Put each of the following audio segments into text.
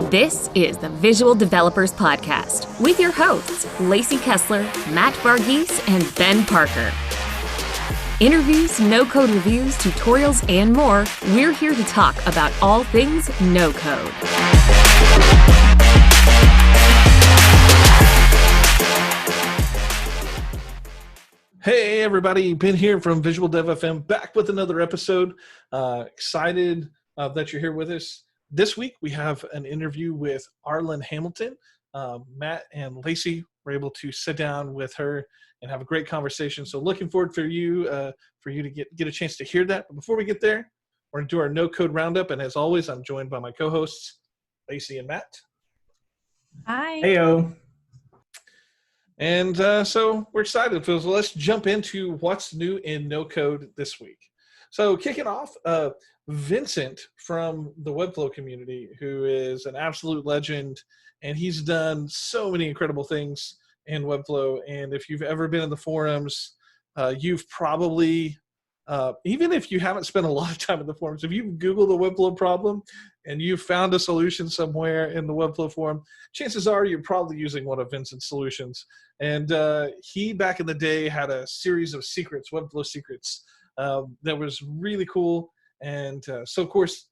This is the Visual Developers Podcast with your hosts, Lacey Kessler, Matt Varghese, and Ben Parker. Interviews, no-code reviews, tutorials, and more, we're here to talk about all things no-code. Hey everybody, Ben here from Visual Dev FM, back with another episode. Excited that you're here with us. This week we have an interview with Arlan Hamilton. Matt and Lacey were able to sit down with her and have a great conversation. So looking forward for you to get a chance to hear that. But before we get there, we're going to do our no-code roundup. And as always, I'm joined by my co-hosts, Lacey and Matt. Hi. Heyo. And so we're excited. So let's jump into what's new in no-code this week. So kicking off, Vincent from the Webflow community, who is an absolute legend, and he's done so many incredible things in Webflow. And if you've ever been in the forums, you've probably, even if you haven't spent a lot of time in the forums, if you've Googled the Webflow problem and you've found a solution somewhere in the Webflow forum, chances are you're probably using one of Vincent's solutions. And he, back in the day, had a series of secrets, Webflow Secrets, that was really cool. And so, of course,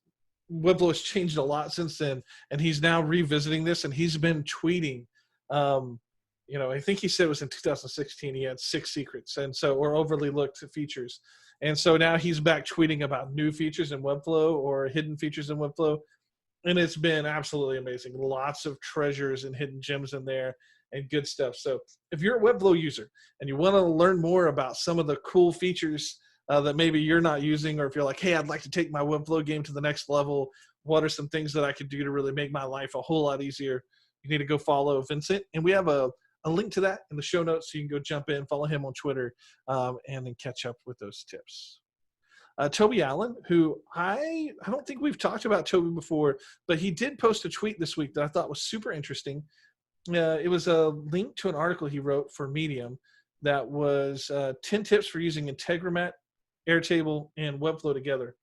Webflow has changed a lot since then, and he's now revisiting this, and he's been tweeting. I think he said it was in 2016 he had 6 secrets, and so, or overly looked features. And so now he's back tweeting about new features in Webflow or hidden features in Webflow, and it's been absolutely amazing. Lots of treasures and hidden gems in there and good stuff. So if you're a Webflow user and you want to learn more about some of the cool features that maybe you're not using, or if you're like, hey, I'd like to take my Webflow game to the next level, what are some things that I could do to really make my life a whole lot easier? You need to go follow Vincent. And we have a link to that in the show notes, so you can go jump in, follow him on Twitter, and then catch up with those tips. Toby Allen, who I don't think we've talked about Toby before, but he did post a tweet this week that I thought was super interesting. It was a link to an article he wrote for Medium that was 10 tips for using Integromat, Airtable, and Webflow together.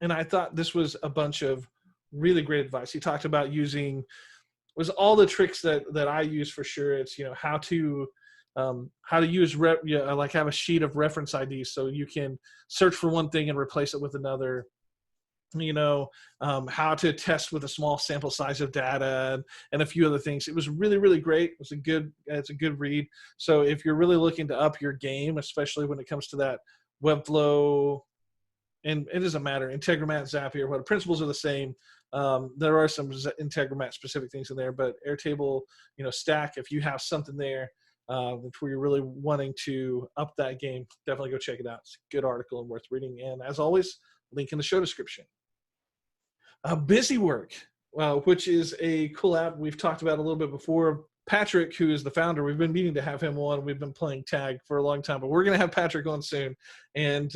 And I thought this was a bunch of really great advice. He talked about using, was all the tricks that I use for sure. It's, how to use, like have a sheet of reference IDs so you can search for one thing and replace it with another. How to test with a small sample size of data and a few other things. It was really, really great. It's a good read. So if you're really looking to up your game, especially when it comes to that Webflow, and it doesn't matter, Integromat, Zapier, the principles are the same. There are some Integromat specific things in there, but Airtable, Stack, if you have something there where you're really wanting to up that game, definitely go check it out. It's a good article and worth reading. And as always, link in the show description. BusyWork, which is a cool app we've talked about a little bit before. Patrick, who is the founder, we've been meaning to have him on. We've been playing tag for a long time, but we're going to have Patrick on soon. And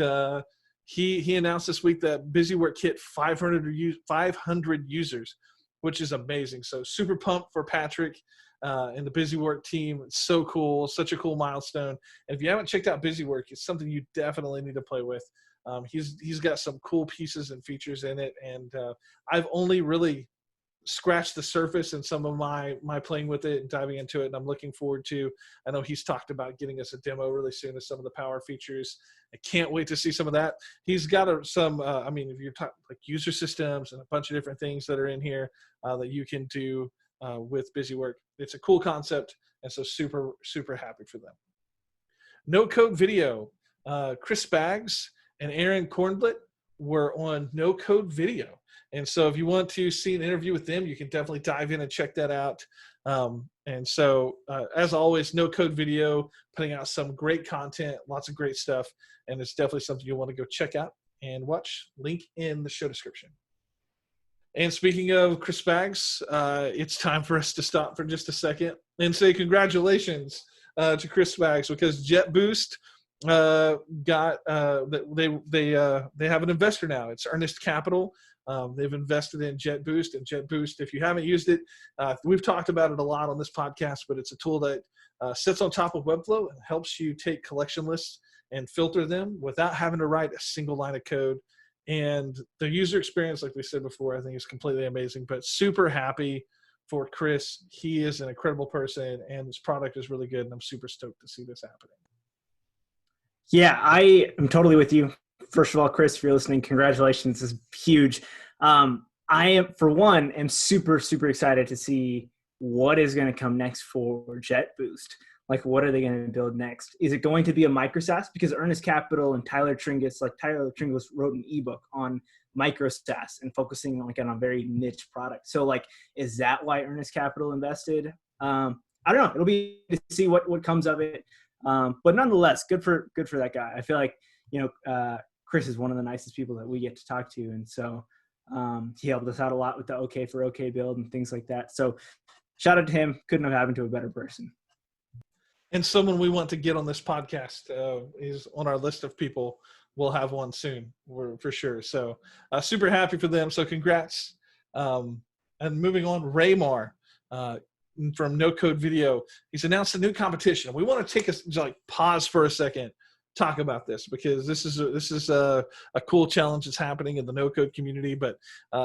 he announced this week that BusyWork hit 500 users, which is amazing. So super pumped for Patrick and the BusyWork team. It's so cool, such a cool milestone. And if you haven't checked out BusyWork, it's something you definitely need to play with. He's got some cool pieces and features in it, and I've only really scratched the surface in some of my playing with it and diving into it, and I'm looking forward to, I know he's talked about getting us a demo really soon of some of the power features. I can't wait to see some of that. He's got if you're talking like user systems and a bunch of different things that are in here that you can do with BusyWork. It's a cool concept, and so super, super happy for them. No Code Video, Chris Spags and Aron Korenblit were on No Code Video. And so if you want to see an interview with them, you can definitely dive in and check that out. And so as always, No Code Video, putting out some great content, lots of great stuff. And it's definitely something you'll want to go check out and watch. Link in the show description. And speaking of Chris Spags, it's time for us to stop for just a second and say congratulations to Chris Spags, because Jetboost they have an investor now. It's Earnest Capital. They've invested in Jetboost, and Jetboost, if you haven't used it, we've talked about it a lot on this podcast, but it's a tool that sits on top of Webflow and helps you take collection lists and filter them without having to write a single line of code. And the user experience, like we said before, I think is completely amazing, but super happy for Chris. He is an incredible person, and this product is really good, and I'm super stoked to see this happening. Yeah, I am totally with you. First of all, Chris, if you're listening, congratulations. This is huge. I am, for one, am super, super excited to see what is going to come next for Jetboost. Like, what are they going to build next? Is it going to be a micro SaaS? Because Earnest Capital and Tyler Tringas wrote an ebook on micro SaaS and focusing like on a very niche product. So like, is that why Earnest Capital invested? I don't know. It'll be to see what comes of it. But nonetheless, good for that guy. I feel like, Chris is one of the nicest people that we get to talk to. And so he helped us out a lot with the OK for OK build and things like that. So shout out to him. Couldn't have happened to a better person. And someone we want to get on this podcast is on our list of people. We'll have one soon, for sure. So super happy for them. So congrats. And moving on, Raymar from No Code Video. He's announced a new competition. We want to take a pause for a second, talk about this, because this is a cool challenge that's happening in the No Code community. But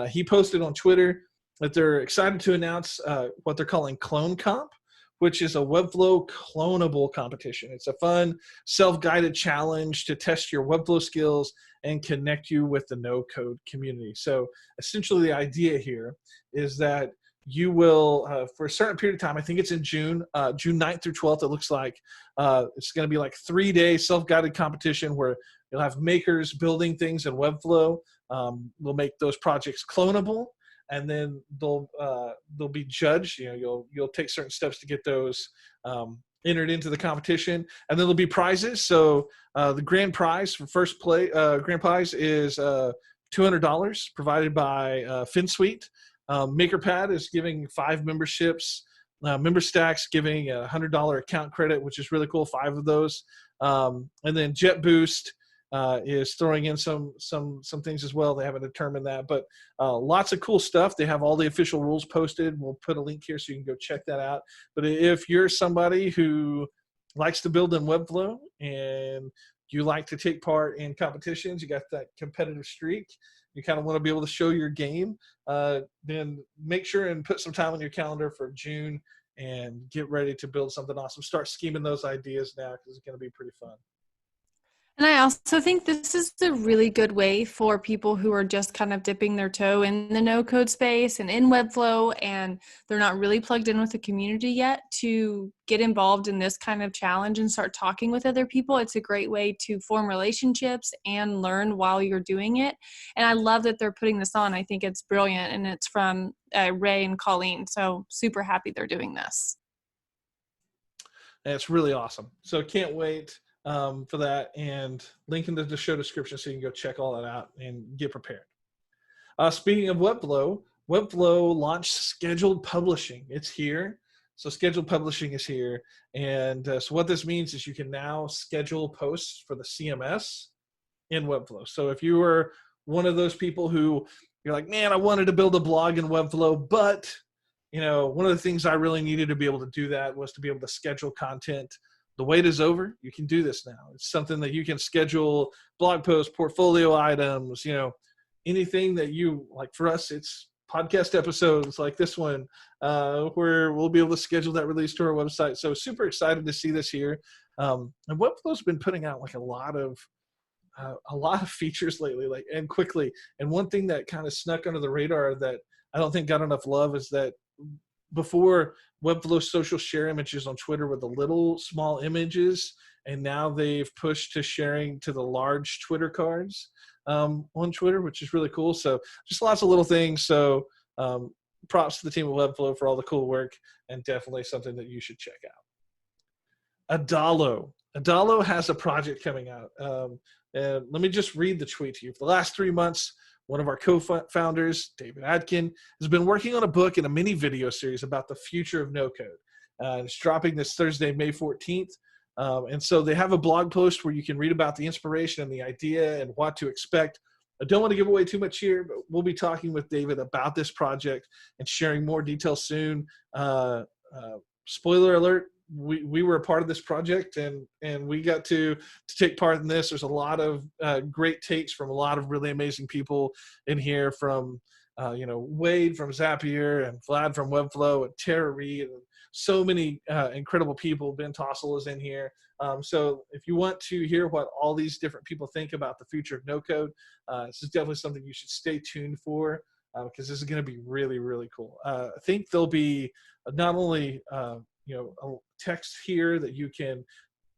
he posted on Twitter that they're excited to announce what they're calling Clone Comp, which is a Webflow clonable competition. It's a fun, self-guided challenge to test your Webflow skills and connect you with the no-code community. So essentially the idea here is that you will, for a certain period of time, I think it's in June 9th through 12th, it looks like, it's gonna be like 3-day self-guided competition where you'll have makers building things in Webflow. They'll make those projects clonable, and then they'll be judged. You'll take certain steps to get those entered into the competition, and then there'll be prizes. So the grand prize for first play, grand prize is $200 provided by FinSuite. MakerPad is giving 5 memberships. MemberStack's giving a $100 account credit, which is really cool. 5 of those, and then JetBoost is throwing in some things as well. They haven't determined that, but lots of cool stuff. They have all the official rules posted. We'll put a link here so you can go check that out. But if you're somebody who likes to build in Webflow and you like to take part in competitions, you got that competitive streak, you kind of want to be able to show your game, then make sure and put some time on your calendar for June and get ready to build something awesome. Start scheming those ideas now, because it's going to be pretty fun. And I also think this is a really good way for people who are just kind of dipping their toe in the no-code space and in Webflow, and they're not really plugged in with the community yet, to get involved in this kind of challenge and start talking with other people. It's a great way to form relationships and learn while you're doing it. And I love that they're putting this on. I think it's brilliant, and it's from Ray and Colleen. So super happy they're doing this. And it's really awesome. So can't wait for that, and link in the show description so you can go check all that out and get prepared. Speaking of Webflow launched scheduled publishing. It's here. So scheduled publishing is here. And so what this means is you can now schedule posts for the CMS in Webflow. So if you were one of those people who you're like, man, I wanted to build a blog in Webflow, but one of the things I really needed to be able to do that was to be able to schedule content. The wait is over. You can do this now. It's something that you can schedule blog posts, portfolio items, anything that you like. For us, it's podcast episodes like this one, where we'll be able to schedule that release to our website. So super excited to see this here. And Webflow's been putting out like a lot of features lately, and quickly. And one thing that kind of snuck under the radar that I don't think got enough love is that before, Webflow social share images on Twitter were the little small images, and now they've pushed to sharing to the large Twitter cards on Twitter, which is really cool. So just lots of little things. So props to the team at Webflow for all the cool work, and definitely something that you should check out. Adalo has a project coming out. And let me just read the tweet to you. For the last 3 months, one of our co-founders, David Adkin, has been working on a book and a mini video series about the future of no-code. It's dropping this Thursday, May 14th. And so they have a blog post where you can read about the inspiration and the idea and what to expect. I don't want to give away too much here, but we'll be talking with David about this project and sharing more details soon. Spoiler alert, we were a part of this project, and we got to take part in this. There's a lot of great takes from a lot of really amazing people in here, from Wade from Zapier and Vlad from Webflow and Tara Reid and so many incredible people. Ben Tossell is in here. So if you want to hear what all these different people think about the future of no code, this is definitely something you should stay tuned for, because this is going to be really, really cool. I think there'll be not only a text here that you can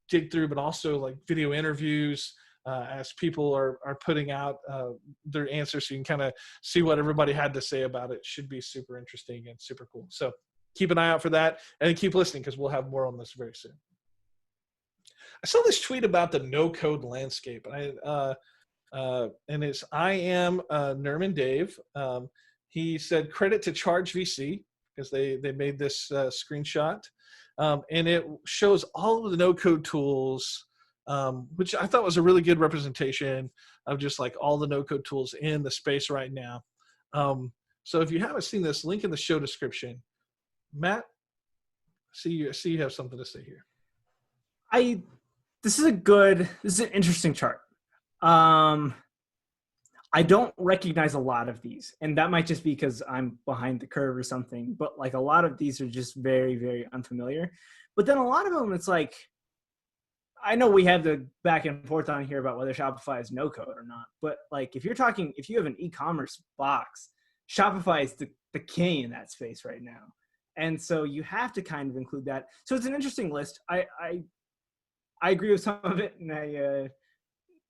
dig through, but also like video interviews as people are putting out their answers, so you can kind of see what everybody had to say about it. Should be super interesting and super cool. So keep an eye out for that, and keep listening because we'll have more on this very soon. I saw this tweet about the no-code landscape, and it's I am Nerman Dave. He said credit to Charge VC because they made this screenshot, and it shows all of the no-code tools, which I thought was a really good representation of just like all the no-code tools in the space right now. So if you haven't seen this, link in the show description. Matt, see you have something to say here. This is an interesting chart. I don't recognize a lot of these, and that might just be because I'm behind the curve or something, but like a lot of these are just very, very unfamiliar. But then a lot of them, it's like, I know we have the back and forth on here about whether Shopify is no code or not, but like if you have an e-commerce box, Shopify is the king in that space right now. And so you have to kind of include that. So it's an interesting list. I agree with some of it, and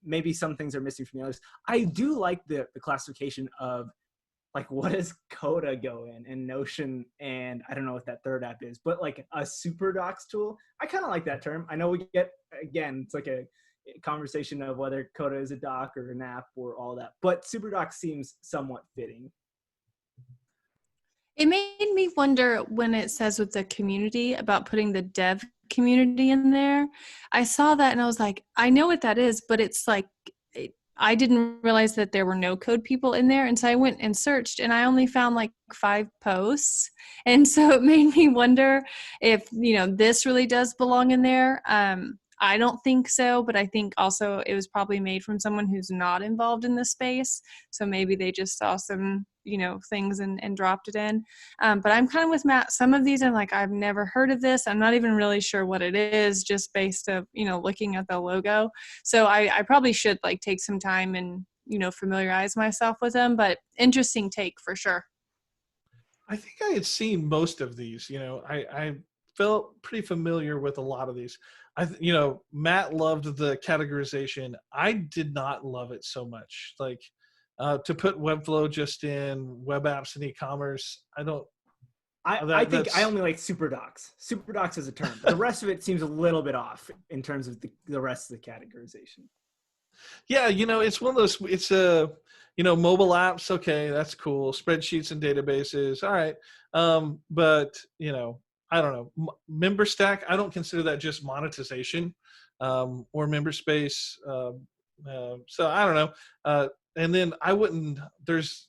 maybe some things are missing from the others. I do like the classification of like, what does Coda go in, and Notion, and I don't know what that third app is, but like a super docs tool. I kind of like that term. I know we get, again, it's like a conversation of whether Coda is a doc or an app or all that, but super docs seems somewhat fitting. It made me wonder when it says with the community about putting the dev community in there. I saw that and I was like, I know what that is, but it's like, I didn't realize that there were no code people in there. And so I went and searched and I only found like 5 posts. And so it made me wonder if, this really does belong in there. I don't think so, but I think also it was probably made from someone who's not involved in the space. So maybe they just saw some, things and dropped it in. But I'm kind of with Matt. Some of these I'm like, I've never heard of this. I'm not even really sure what it is, just based of, looking at the logo. So I probably should like take some time and, familiarize myself with them, but interesting take for sure. I think I had seen most of these. I felt pretty familiar with a lot of these. Matt loved the categorization. I did not love it so much. Like to put Webflow just in web apps and e-commerce, I don't. I think I only like super docs. Super docs as a term. The rest of it seems a little bit off in terms of the rest of the categorization. Yeah, it's one of those. It's mobile apps. Okay, that's cool. Spreadsheets and databases. All right, but I don't know. Member stack, I don't consider that just monetization or member space. So I don't know. And then I wouldn't, there's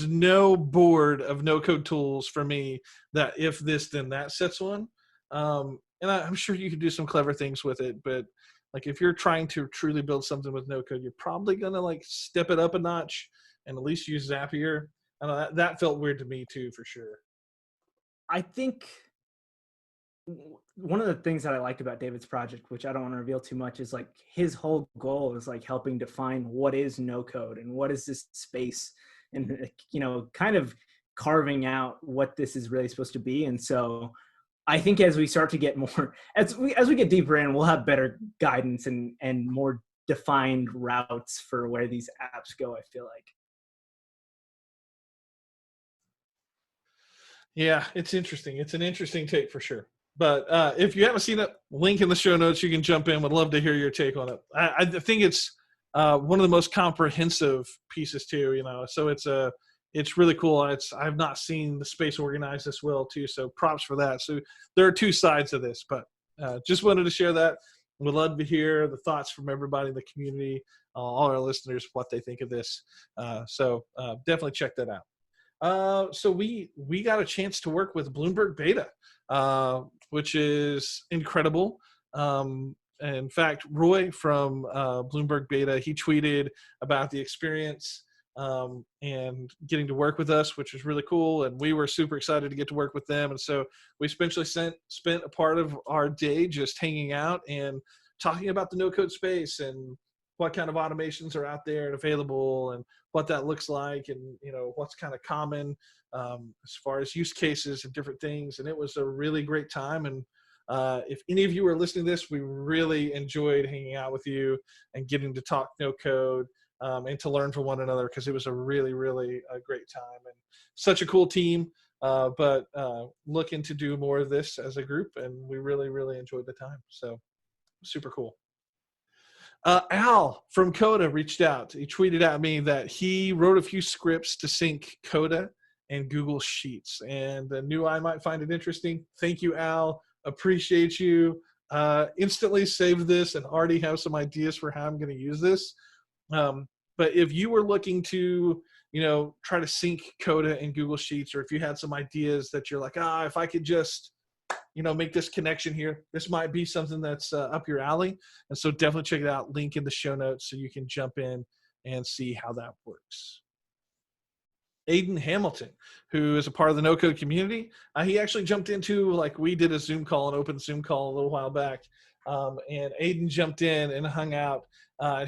no board of no code tools for me that if this, then that sets one. And I'm sure you can do some clever things with it, but like if you're trying to truly build something with no code, you're probably going to like step it up a notch and at least use Zapier. I know that felt weird to me too, for sure. I think one of the things that I liked about David's project, which I don't want to reveal too much, is like his whole goal is like helping define what is no code and what is this space, and kind of carving out what this is really supposed to be. And so I think as we start to get more, as we get deeper in, we'll have better guidance and more defined routes for where these apps go, I feel like. Yeah, it's interesting. It's an interesting take for sure. But if you haven't seen it, link in the show notes. You can jump in. Would love to hear your take on it. I think it's one of the most comprehensive pieces too. So it's really cool. I've not seen the space organized this well too. So props for that. So there are 2 sides of this, but just wanted to share that. We'd love to hear the thoughts from everybody in the community, all our listeners, what they think of this. So definitely check that out. So we got a chance to work with Bloomberg Beta, which is incredible. In fact, Roy from Bloomberg Beta, he tweeted about the experience. and getting to work with us, which was really cool. And we were super excited to get to work with them. And so we essentially spent a part of our day just hanging out and talking about the no-code space and what kind of automations are out there and available and what that looks like, and what's kind of common as far as use cases and different things. And it was a really great time. And if any of you are listening to this, we really enjoyed hanging out with you and getting to talk no code and to learn from one another, because it was a really, really great time and such a cool team. But looking to do more of this as a group, and we really, really enjoyed the time. So super cool. Al from Coda reached out. He tweeted at me that he wrote a few scripts to sync Coda and Google Sheets, and knew I might find it interesting. Thank you, Al. Appreciate you. Instantly saved this and already have some ideas for how I'm going to use this. But if you were looking to, try to sync Coda and Google Sheets, or if you had some ideas that you're like, if I could just make this connection here, this might be something that's up your alley. And so definitely check it out. Link in the show notes so you can jump in and see how that works. Arlan Hamilton, who is a part of the no-code community, he actually jumped into, we did a Zoom call, an open Zoom call a little while back. And Arlan jumped in and hung out.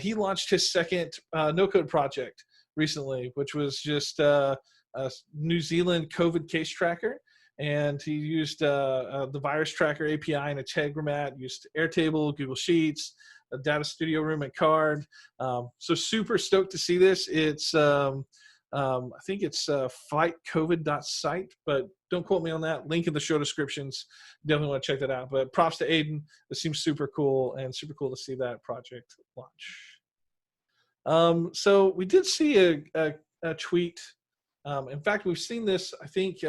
He launched his second no-code project recently, which was just a New Zealand COVID case tracker. And he used the virus tracker API and Integromat, used Airtable, Google Sheets, a data studio room at Card. So super stoked to see this. It's, I think it's fightcovid.site, but don't quote me on that. Link in the show descriptions. Definitely want to check that out. But props to Arlan. This seems super cool, and super cool to see that project launch. So we did see a tweet. In fact, we've seen this, I think,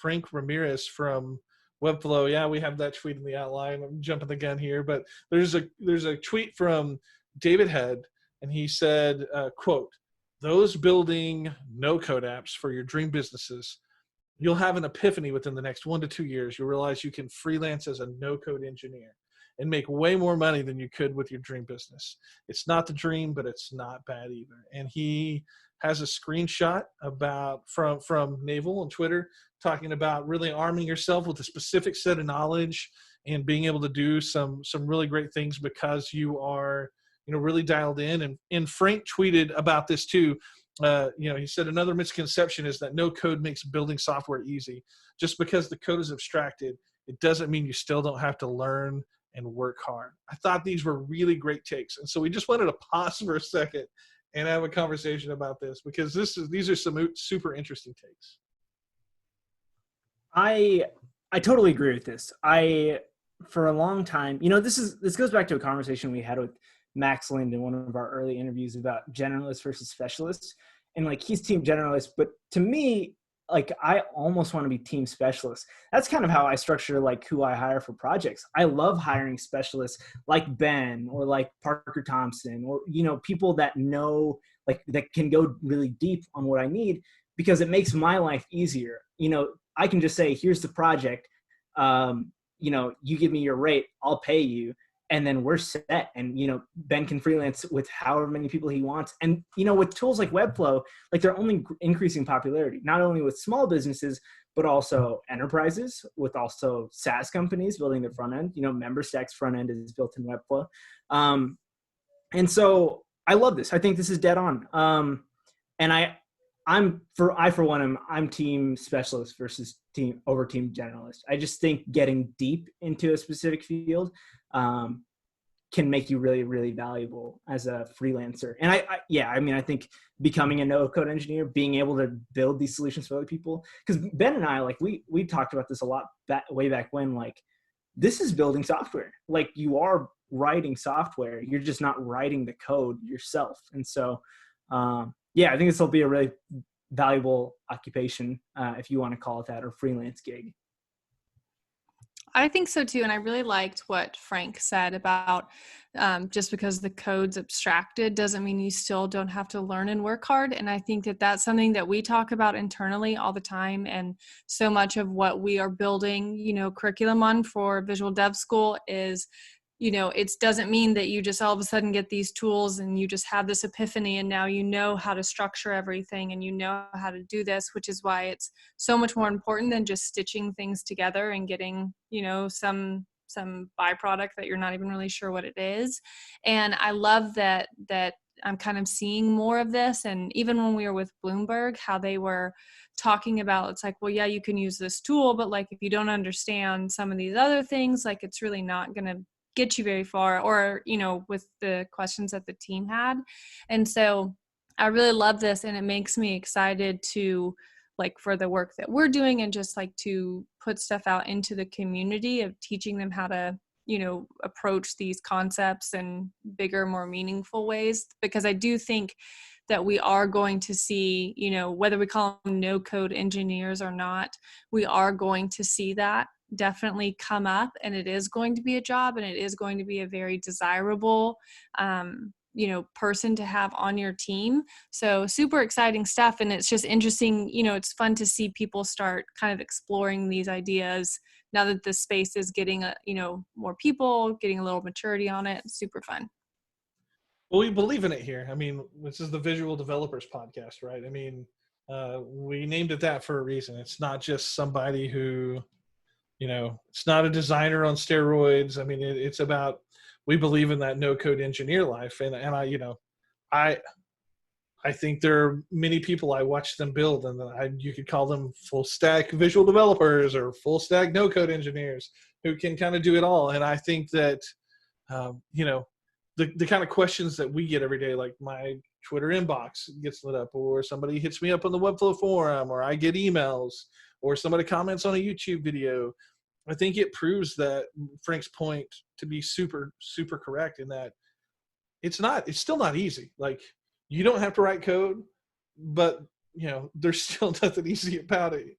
Frank Ramirez from Webflow. Yeah, we have that tweet in the outline. I'm jumping the gun here, but there's a tweet from David Head, and he said, quote, "Those building no-code apps for your dream businesses, you'll have an epiphany within the next 1 to 2 years. You'll realize you can freelance as a no-code engineer and make way more money than you could with your dream business. It's not the dream, but it's not bad either." And he has a screenshot from Naval on Twitter talking about really arming yourself with a specific set of knowledge and being able to do some really great things because you are really dialed in. And Frank tweeted about this too. He said, "Another misconception is that no code makes building software easy. Just because the code is abstracted, it doesn't mean you still don't have to learn and work hard." I thought these were really great takes. And so we just wanted to pause for a second and have a conversation about this, because these are some super interesting takes. I totally agree with this. For a long time, this goes back to a conversation we had with Max Lind in one of our early interviews about generalists versus specialists. And he's team generalist, but to me, I almost want to be team specialist. That's kind of how I structure who I hire for projects. I love hiring specialists like Ben or like Parker Thompson, or, people that know, that can go really deep on what I need, because it makes my life easier. I can just say, here's the project. You give me your rate, I'll pay you. And then we're set. And, Ben can freelance with however many people he wants. And, with tools like Webflow, they're only increasing popularity, not only with small businesses, but also enterprises, with also SaaS companies building their front end. MemberStack's front end is built in Webflow. And so I love this. I think this is dead on. And I'm team specialist versus team generalist. I just think getting deep into a specific field can make you really, really valuable as a freelancer. And I think becoming a no-code engineer, being able to build these solutions for other people, because Ben and I, we talked about this a lot way back when, this is building software. You are writing software, you're just not writing the code yourself. And so, I think this will be a really valuable occupation, if you want to call it that, or freelance gig. I think so too. And I really liked what Frank said about just because the code's abstracted doesn't mean you still don't have to learn and work hard. And I think that that's something that we talk about internally all the time. And so much of what we are building, curriculum on for Visual Dev School is it doesn't mean that you just all of a sudden get these tools and you just have this epiphany and now you know how to structure everything and you know how to do this, which is why it's so much more important than just stitching things together and getting, some byproduct that you're not even really sure what it is. And I love that I'm kind of seeing more of this. And even when we were with Bloomberg, how they were talking about, it's like, well, yeah, you can use this tool, but like, if you don't understand some of these other things, like it's really not going to get you very far, or, with the questions that the team had. And so I really love this, and it makes me excited to, like, for the work that we're doing, and just like to put stuff out into the community of teaching them how to, approach these concepts in bigger, more meaningful ways. Because I do think that we are going to see, whether we call them no code engineers or not, we are going to see that definitely come up, and it is going to be a job, and it is going to be a very desirable person to have on your team. So super exciting stuff. And it's just interesting, it's fun to see people start kind of exploring these ideas now that the space is getting more people, getting a little maturity on it. It's super fun. Well, we believe in it here. I mean, this is the Visual Developers Podcast, right? I mean, we named it that for a reason. It's not just somebody who, it's not a designer on steroids. I mean, it's about, we believe in that no-code engineer life. And I think there are many people, I watch them build, and you could call them full stack visual developers or full stack no-code engineers who can kind of do it all. And I think that, the kind of questions that we get every day, like my Twitter inbox gets lit up, or somebody hits me up on the Webflow forum, or I get emails, or somebody comments on a YouTube video. I think it proves that Frank's point to be super, super correct in that it's still not easy. Like, you don't have to write code, but there's still nothing easy about it.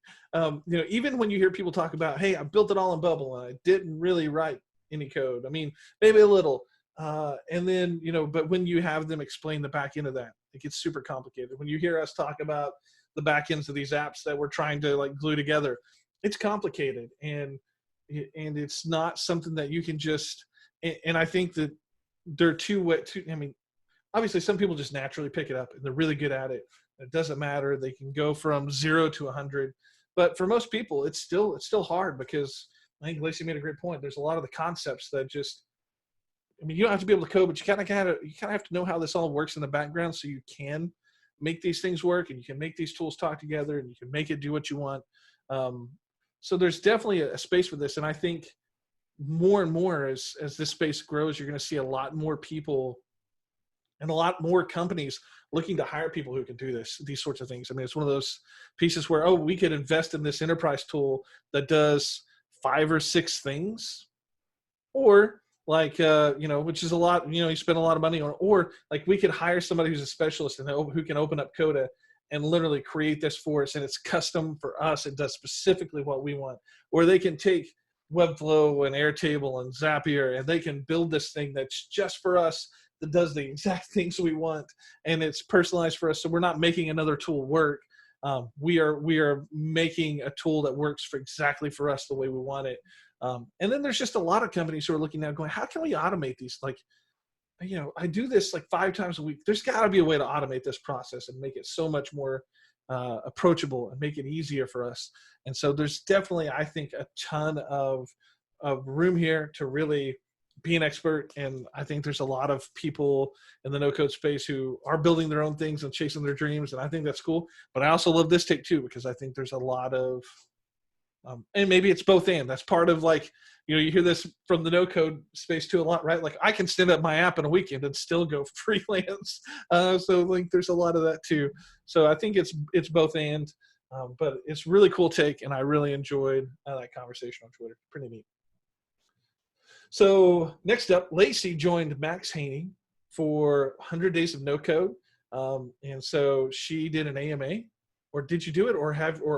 Even when you hear people talk about, hey, I built it all in Bubble and I didn't really write any code. I mean, maybe a little. And then, but when you have them explain the back end of that, it gets super complicated. When you hear us talk about the back ends of these apps that we're trying to like glue together, it's complicated, and it's not something that you can just, and I think that there are I mean, obviously some people just naturally pick it up and they're really good at it. It doesn't matter. They can go from 0 to 100, but for most people, it's still hard, because I think Lacey made a great point. There's a lot of the concepts that just, I mean, you don't have to be able to code, but you kind of have to know how this all works in the background, so you can make these things work, and you can make these tools talk together, and you can make it do what you want. So there's definitely a space for this. And I think more and more as this space grows, you're going to see a lot more people and a lot more companies looking to hire people who can do these sorts of things. I mean, it's one of those pieces where, we could invest in this enterprise tool that does 5 or 6 things, or like, which is a lot, you spend a lot of money on, or like we could hire somebody who's a specialist and who can open up Coda and literally create this for us, and it's custom for us. It does specifically what we want. Or they can take Webflow and Airtable and Zapier, and they can build this thing that's just for us, that does the exact things we want, and it's personalized for us. So we're not making another tool work. We are making a tool that works exactly for us the way we want it. And then there's just a lot of companies who are looking now going, how can we automate these? Like, I do this like 5 times a week. There's got to be a way to automate this process and make it so much more approachable and make it easier for us. And so there's definitely, I think, a ton of room here to really be an expert. And I think there's a lot of people in the no-code space who are building their own things and chasing their dreams. And I think that's cool. But I also love this take too, because I think there's a lot of, and maybe it's both and. That's part of, like, you hear this from the no-code space too a lot, right? Like, I can stand up my app in a weekend and still go freelance. So like, there's a lot of that too. So I think it's both and, but it's really cool take, and I really enjoyed that conversation on Twitter. Pretty neat. So next up, Lacey joined Max Haney for 100 Days of No Code, and so she did an AMA. Or did you do it, or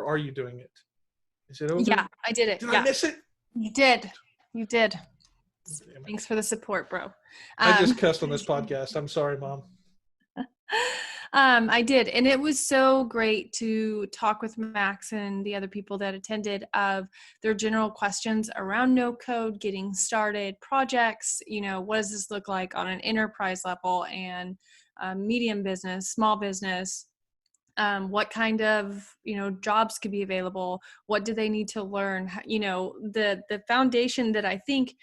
are you doing it? Is it over? Yeah, I did it. Did I miss it? You did. Thanks for the support, bro. I just cussed on this podcast. I'm sorry, Mom. I did. And it was so great to talk with Max and the other people that attended of their general questions around no code, getting started, projects, what does this look like on an enterprise level and medium business, small business, what kind of, jobs could be available, what do they need to learn, the foundation that I think,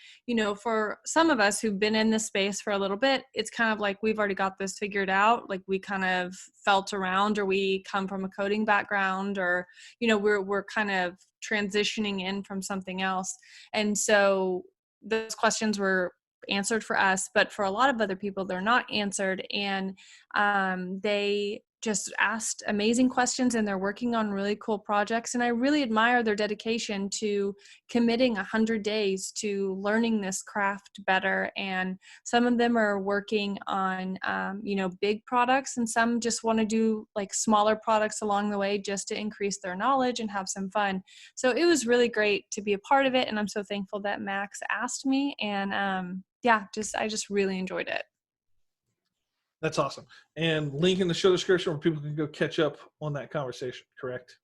for some of us who've been in this space for a little bit, it's kind of like we've already got this figured out, like we kind of felt around, or we come from a coding background, or, we're kind of transitioning in from something else. And so those questions were answered for us, but for a lot of other people, they're not answered. And they just asked amazing questions, and they're working on really cool projects. And I really admire their dedication to committing 100 days to learning this craft better. And some of them are working on, big products, and some just want to do like smaller products along the way just to increase their knowledge and have some fun. So it was really great to be a part of it. And I'm so thankful that Max asked me. And I just really enjoyed it. That's awesome. And link in the show description where people can go catch up on that conversation, correct?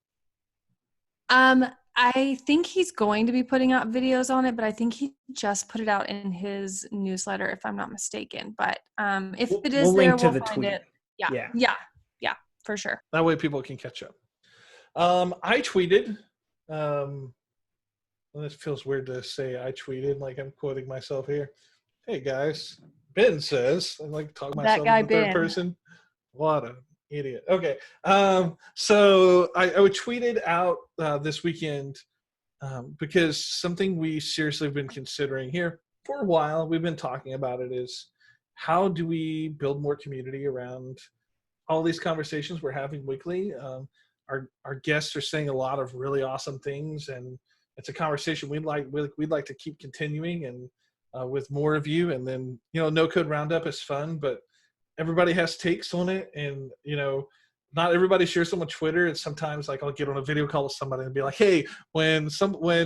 I think he's going to be putting out videos on it, but I think he just put it out in his newsletter, if I'm not mistaken. But if it is there, we'll find it. Yeah, for sure. That way people can catch up. I tweeted, this feels weird to say I tweeted, like I'm quoting myself here. Hey guys, Ben says, I like to talk myself in the third person. What an idiot. Okay. So I tweeted out this weekend because something we seriously have been considering here for a while, we've been talking about it, is how do we build more community around all these conversations we're having weekly? Our guests are saying a lot of really awesome things, and it's a conversation we'd like to keep continuing, and with more of you. And then, no code roundup is fun, but everybody has takes on it. And, not everybody shares them on Twitter. And sometimes like I'll get on a video call with somebody and be like, hey, when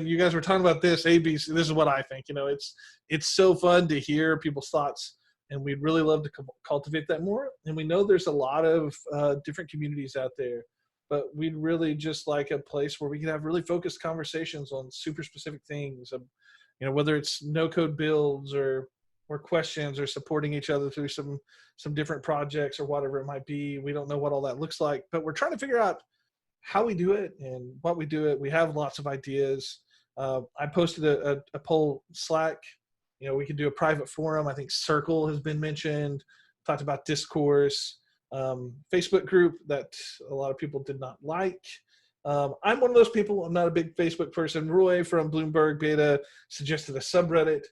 you guys were talking about this, ABC, this is what I think. It's so fun to hear people's thoughts, and we'd really love to cultivate that more. And we know there's a lot of different communities out there, but we'd really just like a place where we can have really focused conversations on super specific things. Whether it's no code builds or questions, or supporting each other through some different projects or whatever it might be. We don't know what all that looks like, but we're trying to figure out how we do it and what we do it. We have lots of ideas. I posted a poll Slack. We could do a private forum. I think Circle has been mentioned. Talked about Discourse, Facebook group that a lot of people did not like. I'm one of those people. I'm not a big Facebook person. Roy from Bloomberg Beta suggested a subreddit.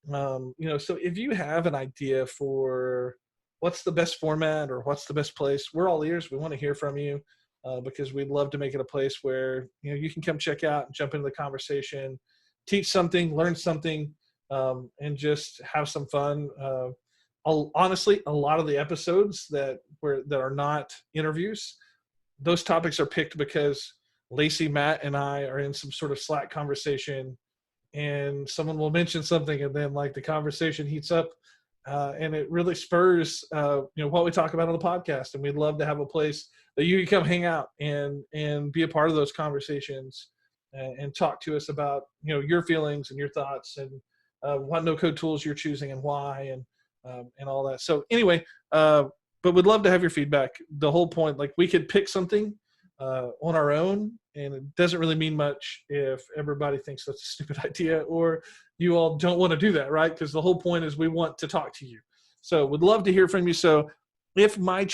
So if you have an idea for what's the best format or what's the best place, we're all ears. We want to hear from you because we'd love to make it a place where, you can come check out and jump into the conversation, teach something, learn something, and just have some fun. Honestly, a lot of the episodes that are not interviews, those topics are picked because Lacey, Matt, and I are in some sort of Slack conversation, and someone will mention something, and then like the conversation heats up, and it really spurs what we talk about on the podcast. And we'd love to have a place that you can come hang out and be a part of those conversations and talk to us about your feelings and your thoughts and what no code tools you're choosing and why and all that. So anyway, but we'd love to have your feedback. The whole point, like we could pick something on our own, and it doesn't really mean much if everybody thinks that's a stupid idea or you all don't want to do that, right? Because the whole point is we want to talk to you. So we'd love to hear from you. So if my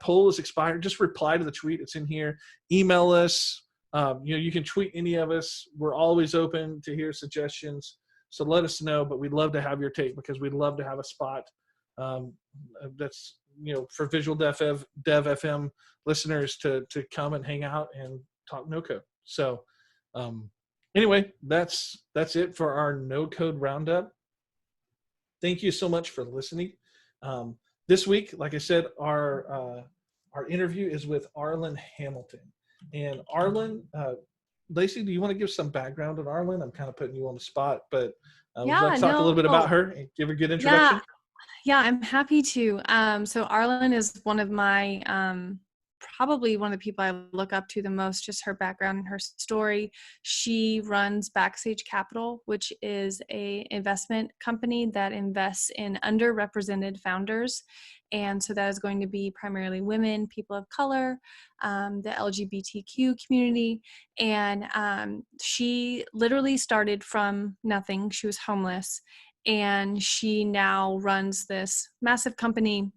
poll is expired, just reply to the tweet. It's in here. Email us. You can tweet any of us. We're always open to hear suggestions. So let us know, but we'd love to have your take because we'd love to have a spot that's, for Visual Dev FM listeners to come and hang out and talk no code. So anyway, that's it for our no code roundup. Thank you so much for listening. This week, like I said, our interview is with Arlan Hamilton. And Arlan, Lacey, do you want to give some background on Arlan? I'm kind of putting you on the spot, but would you like to talk a little bit about her and give her a good introduction? Yeah, I'm happy to. So Arlan is one of my, probably one of the people I look up to the most, just her background and her story. She runs Backstage Capital, which is a investment company that invests in underrepresented founders. And so that is going to be primarily women, people of color, the LGBTQ community. And she literally started from nothing. She was homeless. And she now runs this massive company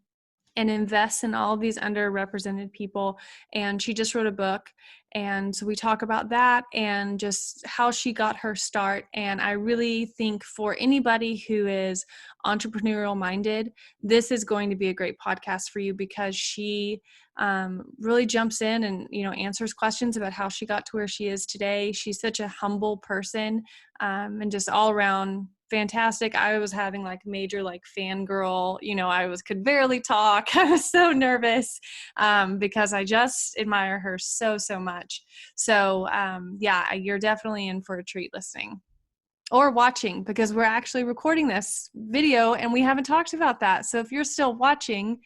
and invests in all of these underrepresented people. And she just wrote a book. And so we talk about that and just how she got her start. And I really think for anybody who is entrepreneurial minded, this is going to be a great podcast for you, because she really jumps in and, answers questions about how she got to where she is today. She's such a humble person, and just all around fantastic. I was having major fangirl, could barely talk. I was so nervous because I just admire her so much. So yeah, you're definitely in for a treat listening or watching, because we're actually recording this video and we haven't talked about that. So if you're still watching,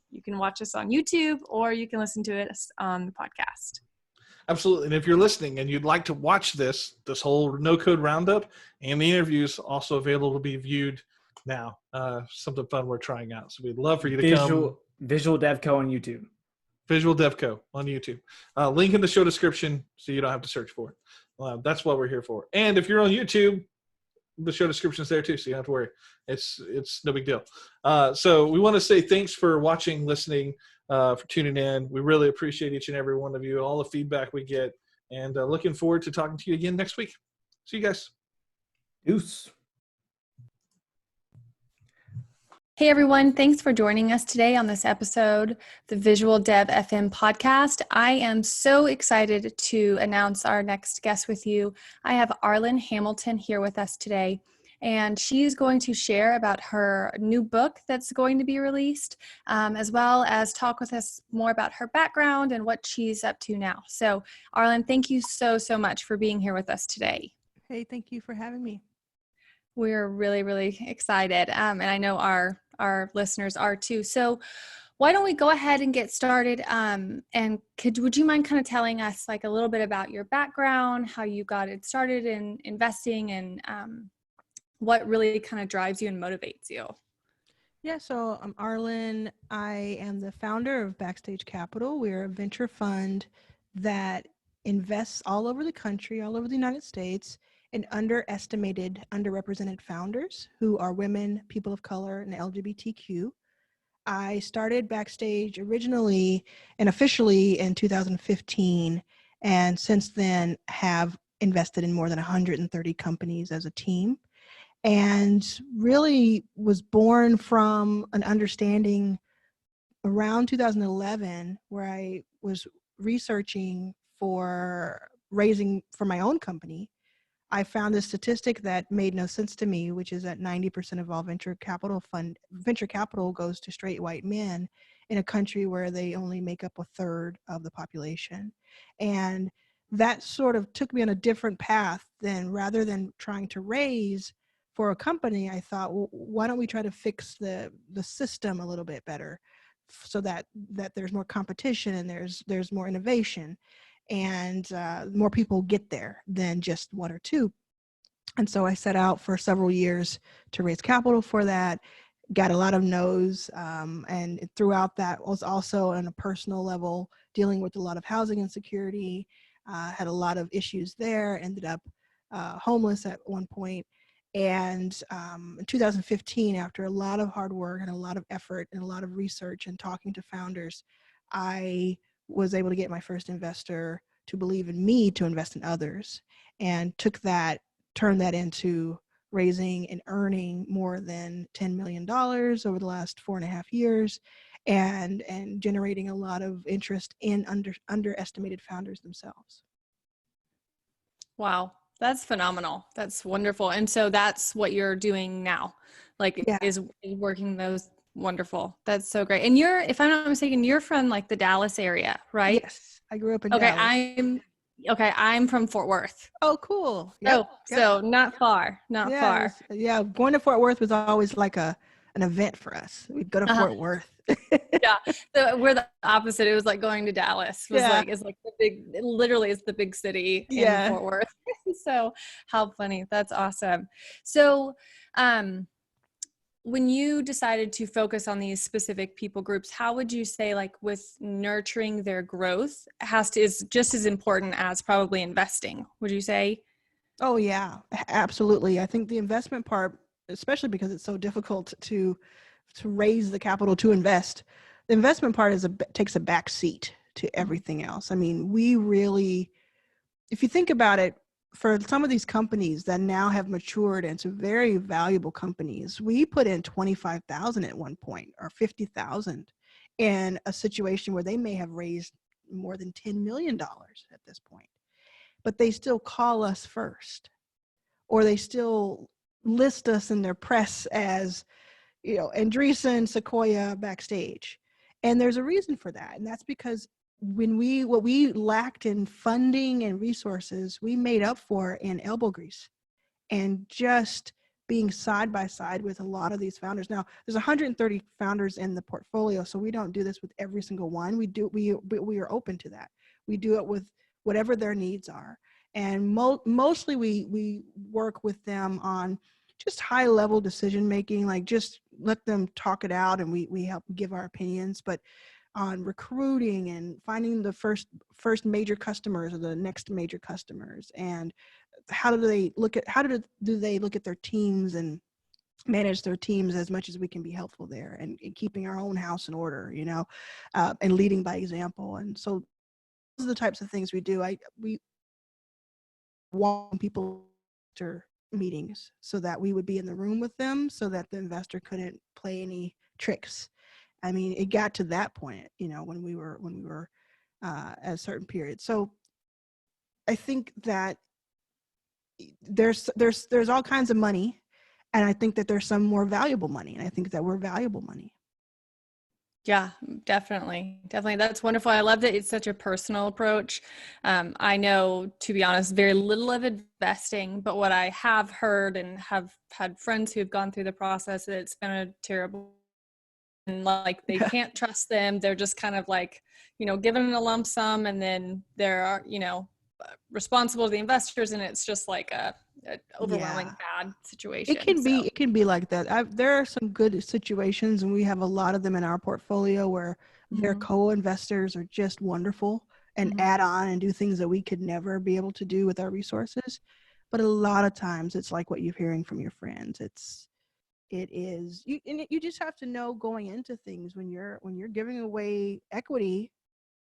you can watch us on YouTube or you can listen to it on the podcast. Absolutely. And if you're listening and you'd like to watch this whole no code roundup and the interviews, also available to be viewed now. Something fun we're trying out. So we'd love for you to come. Visual Devco on YouTube. Visual Devco on YouTube. Link in the show description so you don't have to search for it. That's what we're here for. And if you're on YouTube, the show description is there too, so you don't have to worry. It's no big deal. So we want to say thanks for watching, listening, for tuning in. We really appreciate each and every one of you, all the feedback we get, and looking forward to talking to you again next week. See you guys. Deuce. Hey everyone, thanks for joining us today on this episode, the Visual Dev FM podcast. I am so excited to announce our next guest with you. I have Arlan Hamilton here with us today, and she's going to share about her new book that's going to be released, as well as talk with us more about her background and what she's up to now. So Arlan, thank you so much for being here with us today. Hey, thank you for having me. We're really excited, and I know our listeners are too. So why don't we go ahead and get started, and would you mind kind of telling us a little bit about your background, how you got it started in investing, and what really kind of drives you and motivates you? Yeah, so I'm Arlan. I am the founder of Backstage Capital. We're a venture fund that invests all over the country, all over the United States, in underrepresented founders who are women, people of color, and LGBTQ. I started Backstage originally and officially in 2015, and since then have invested in more than 130 companies as a team, and really was born from an understanding around 2011 where I was researching for raising for my own company. I found a statistic that made no sense to me, which is that 90% of all venture capital goes to straight white men in a country where they only make up a third of the population. And that sort of took me on a different path. Rather than trying to raise for a company, I thought, well, why don't we try to fix the system a little bit better so that there's more competition and there's more innovation, and more people get there than just one or two. And so I set out for several years to raise capital for that, got a lot of no's, and throughout that was also on a personal level dealing with a lot of housing insecurity, had a lot of issues there, ended up homeless at one point. And in 2015, after a lot of hard work and a lot of effort and a lot of research and talking to founders, I was able to get my first investor to believe in me to invest in others, and turned that into raising and earning more than $10 million over the last 4.5 years, and generating a lot of interest in underestimated founders themselves. Wow, that's phenomenal. That's wonderful. And so that's what you're doing now, is working those. Wonderful. That's so great. And if I'm not mistaken, you're from the Dallas area, right? Yes, I grew up in Dallas. I'm from Fort Worth. Oh, cool. Yep. So not far, far. Going to Fort Worth was always like a an event for us. We'd go to Uh-huh. Fort Worth. Yeah, so we're the opposite. It was like going to Dallas. Was Yeah. like it's like the big, it literally is the big city in Fort Worth. So how funny! That's awesome. So, when you decided to focus on these specific people groups, how would you say, like, with nurturing their growth is just as important as probably investing? Would you say? Oh yeah, absolutely. I think the investment part, especially because it's so difficult to raise the capital to invest, the investment part takes a back seat to everything else. I mean, we really, if you think about it, for some of these companies that now have matured into very valuable companies, we put in 25,000 at one point or 50,000 in a situation where they may have raised more than $10 million at this point, but they still call us first, or they still list us in their press as, you know, Andreessen, Sequoia, Backstage. And there's a reason for that. And that's because what we lacked in funding and resources, we made up for in elbow grease and just being side by side with a lot of these founders. Now, there's 130 founders in the portfolio, so we don't do this with every single one. We are open to that. We do it with whatever their needs are. And mostly we work with them on just high level decision making, like just let them talk it out and we help give our opinions. But on recruiting and finding the first major customers or the next major customers, and how do they look at their teams and manage their teams as much as we can be helpful there, and keeping our own house in order, you know, and leading by example. And so those are the types of things we do. We want people to meetings so that we would be in the room with them so that the investor couldn't play any tricks. I mean, it got to that point, you know, when we were at a certain period. So I think that there's all kinds of money, and I think that there's some more valuable money, and I think that we're valuable money. Yeah, definitely. That's wonderful. I love that it's such a personal approach. I know, to be honest, very little of investing, but what I have heard and have had friends who've gone through the process, it's been a terrible, and like they can't trust them. They're just kind of like, you know, given a lump sum, and then they're, you know, responsible to the investors, and it's just like a overwhelming bad situation. It can be like that. There are some good situations, and we have a lot of them in our portfolio where their co-investors are just wonderful and add on and do things that we could never be able to do with our resources. But a lot of times it's like what you're hearing from your friends. You just have to know going into things, when you're giving away equity,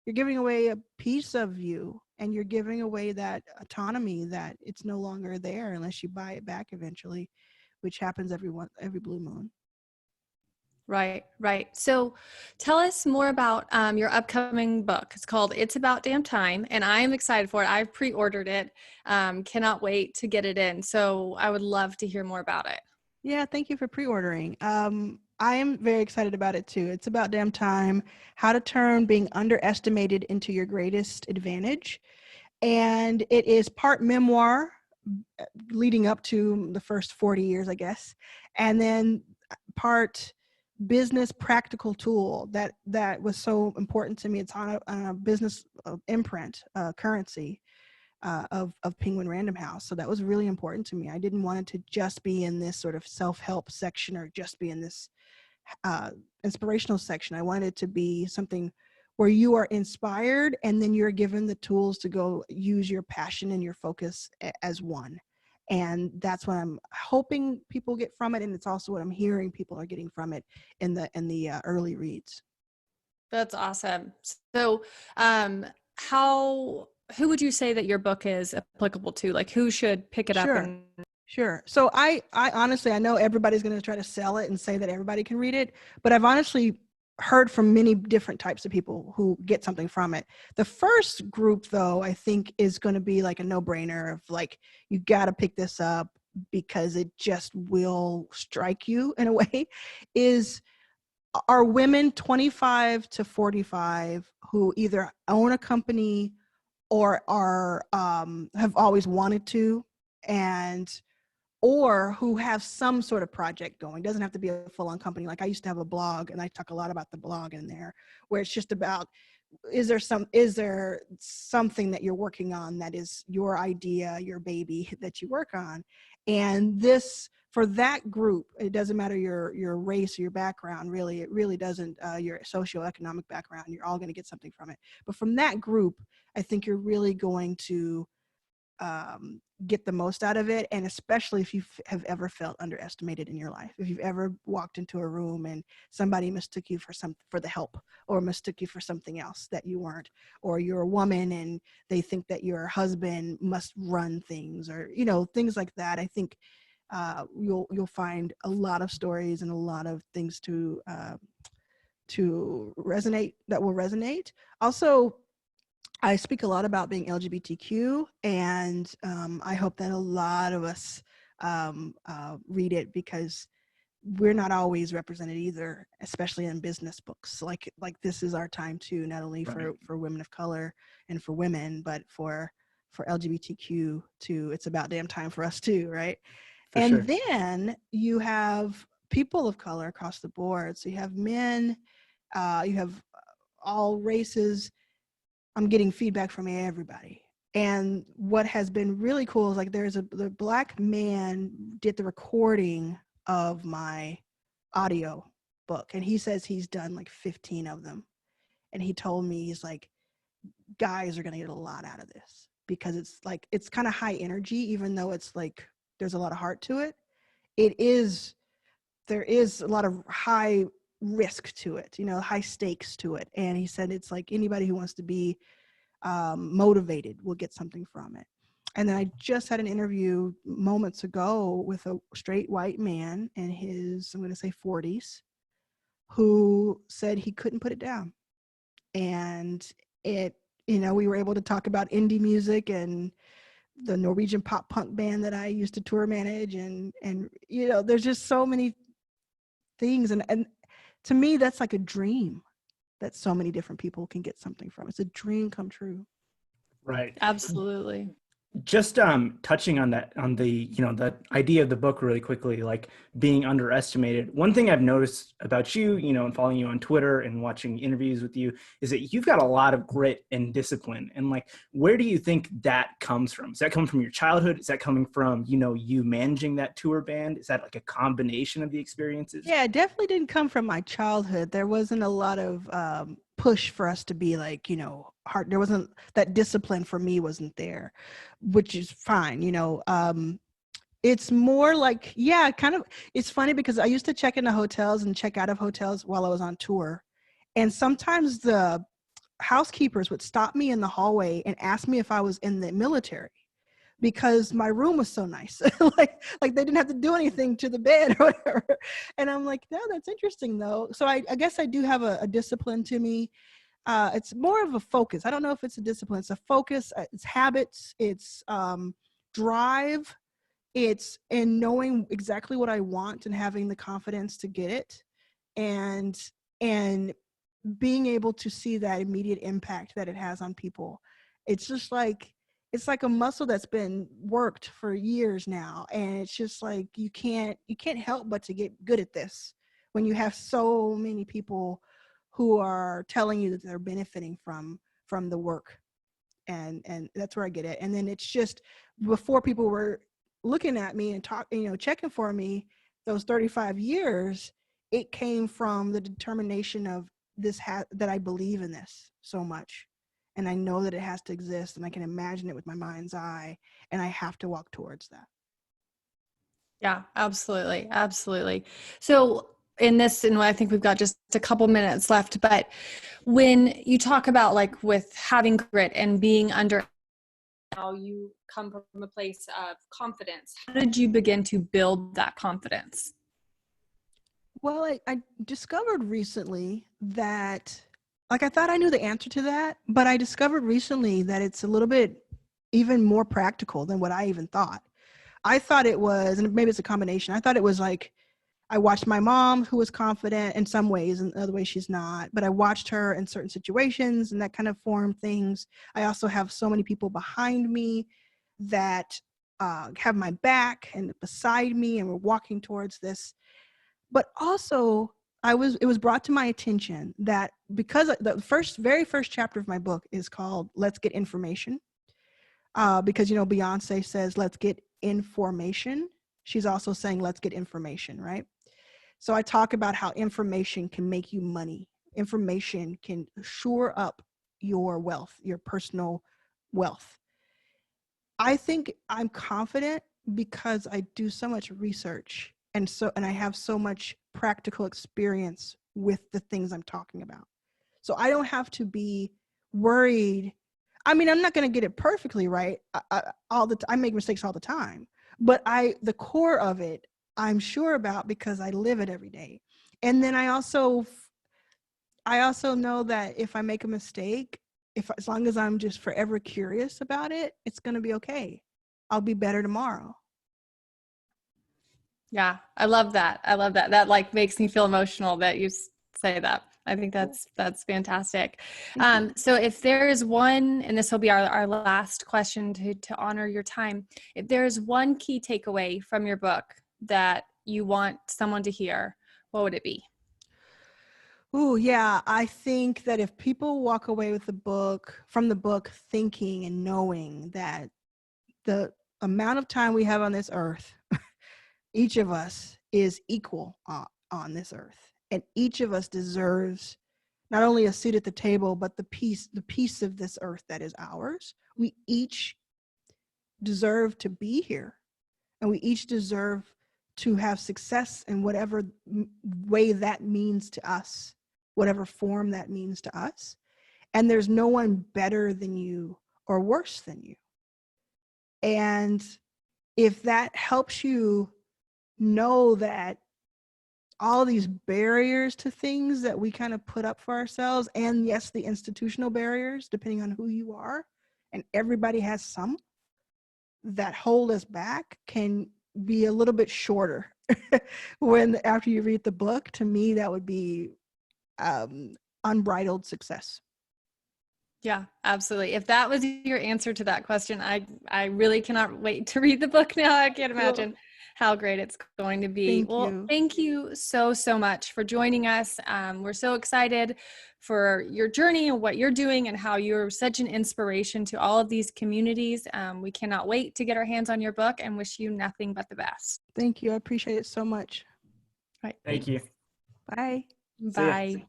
you're giving away a piece of you, and you're giving away that autonomy that it's no longer there unless you buy it back eventually, which happens every blue moon. Right. So tell us more about your upcoming book. It's called It's About Damn Time, and I am excited for it. I've pre-ordered it. Cannot wait to get it in. So I would love to hear more about it. Yeah, thank you for pre-ordering. I am very excited about it too. It's about damn time, how to turn being underestimated into your greatest advantage. And it is part memoir leading up to the first 40 years, I guess. And then part business practical tool that was so important to me. It's on a business imprint, currency. Of Penguin Random House. So that was really important to me. I didn't want it to just be in this sort of self-help section or just be in this inspirational section. I wanted it to be something where you are inspired and then you're given the tools to go use your passion and your focus as one. And that's what I'm hoping people get from it. And it's also what I'm hearing people are getting from it in the early reads. That's awesome. So who would you say that your book is applicable to? Like, who should pick it up? Sure. So I honestly, I know everybody's going to try to sell it and say that everybody can read it, but I've honestly heard from many different types of people who get something from it. The first group, though, I think is going to be like a no-brainer of like, you got to pick this up because it just will strike you in a way, are women 25 to 45 who either own a company or are have always wanted to and or who have some sort of project going. It doesn't have to be a full-on company. Like I used to have a blog, and I talk a lot about the blog in there, where it's just about, is there something that you're working on that is your idea, your baby that you work on? And this, for that group, it doesn't matter your race or your background, really. It really doesn't, your socioeconomic background. You're all going to get something from it. But from that group, I think you're really going to get the most out of it. And especially if you have ever felt underestimated in your life, if you've ever walked into a room and somebody mistook you for the help, or mistook you for something else that you weren't, or you're a woman and they think that your husband must run things, or, you know, things like that. I think you'll find a lot of stories and a lot of things to resonate, that will resonate. Also, I speak a lot about being LGBTQ, and I hope that a lot of us read it, because we're not always represented either, especially in business books. Like this is our time too, not only for women of color and for women, but for LGBTQ too. It's about damn time for us too, right? And then you have people of color across the board. So you have men, you have all races. I'm getting feedback from everybody. And what has been really cool is like the Black man did the recording of my audio book. And he says he's done like 15 of them. And he told me, he's like, guys are going to get a lot out of this, because it's kind of high energy, even though it's like, there's a lot of heart to it. There is a lot of high risk to it, you know, high stakes to it. And he said it's like anybody who wants to be motivated will get something from it. And then I just had an interview moments ago with a straight white man in his, I'm going to say 40s, who said he couldn't put it down. And it, you know, we were able to talk about indie music and the Norwegian pop punk band that I used to tour manage. And you know, there's just so many things. And to me, that's like a dream that so many different people can get something from. It's a dream come true. Right. Absolutely. Just touching on that, on the, you know, that idea of the book really quickly, like being underestimated. One thing I've noticed about you, you know, and following you on Twitter and watching interviews with you, is that you've got a lot of grit and discipline. And like, where do you think that comes from? Is that coming from your childhood? Is that coming from, you know, you managing that tour band? Is that like a combination of the experiences? Yeah, it definitely didn't come from my childhood. There wasn't a lot of push for us to be like, you know, hard. There wasn't, that discipline for me wasn't there, which is fine. You know, it's more like, yeah, kind of, it's funny because I used to check into hotels and check out of hotels while I was on tour. And sometimes the housekeepers would stop me in the hallway and ask me if I was in the military, because my room was so nice. like they didn't have to do anything to the bed or whatever. And I'm like, no, that's interesting though. So I guess I do have a discipline to me. It's more of a focus. I don't know if it's a discipline. It's a focus. It's habits. It's drive. It's in knowing exactly what I want and having the confidence to get it, and being able to see that immediate impact that it has on people. It's just like, it's like a muscle that's been worked for years now. And it's just like, you can't help but to get good at this when you have so many people who are telling you that they're benefiting from the work. And that's where I get it. And then it's just, before people were looking at me and checking for me, those 35 years, it came from the determination of that I believe in this so much. And I know that it has to exist, and I can imagine it with my mind's eye, and I have to walk towards that. Yeah, absolutely. Absolutely. So in this, and I think we've got just a couple minutes left, but when you talk about like with having grit and being under, how you come from a place of confidence, how did you begin to build that confidence? Well, I discovered recently that, like, I thought I knew the answer to that, but I discovered recently that it's a little bit even more practical than what I even thought. I thought it was, and maybe it's a combination, I thought it was like, I watched my mom, who was confident in some ways, and other ways she's not, but I watched her in certain situations, and that kind of formed things. I also have so many people behind me that have my back and beside me, and we're walking towards this. But also, it was brought to my attention that because the very first chapter of my book is called "Let's Get Information," because Beyonce says "Let's get information." She's also saying "Let's get information," right? So I talk about how information can make you money. Information can shore up your wealth, your personal wealth. I think I'm confident because I do so much research and I have so much practical experience with the things I'm talking about. So I don't have to be worried. I mean, I'm not going to get it perfectly right I make mistakes all the time, but the core of it, I'm sure about because I live it every day. And then I also know that if I make a mistake, as long as I'm just forever curious about it, it's going to be okay. I'll be better tomorrow. Yeah, I love that. That like makes me feel emotional that you say that. I think that's fantastic. So if there is one, and this will be our last question to honor your time, if there is one key takeaway from your book that you want someone to hear, what would it be? Oh, yeah. I think that if people walk away with from the book thinking and knowing that the amount of time we have on this earth, each of us is equal on this earth, and each of us deserves not only a seat at the table, but the piece of this earth that is ours. We each deserve to be here, and we each deserve to have success in whatever way that means to us, whatever form that means to us. And there's no one better than you or worse than you. And if that helps you know that all these barriers to things that we kind of put up for ourselves, and yes, the institutional barriers, depending on who you are, and everybody has some that hold us back, can be a little bit shorter after you read the book. To me, that would be unbridled success. Yeah, absolutely. If that was your answer to that question, I really cannot wait to read the book now. I can't imagine how great it's going to be. Thank you so much for joining us. We're so excited for your journey and what you're doing and how you're such an inspiration to all of these communities. We cannot wait to get our hands on your book and wish you nothing but the best. Thank you. I appreciate it so much. All right. Thank you. Bye. Bye.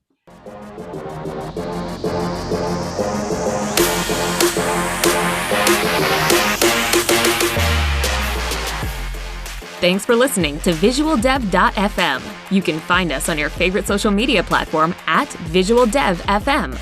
Thanks for listening to visualdev.fm. You can find us on your favorite social media platform at visualdevfm.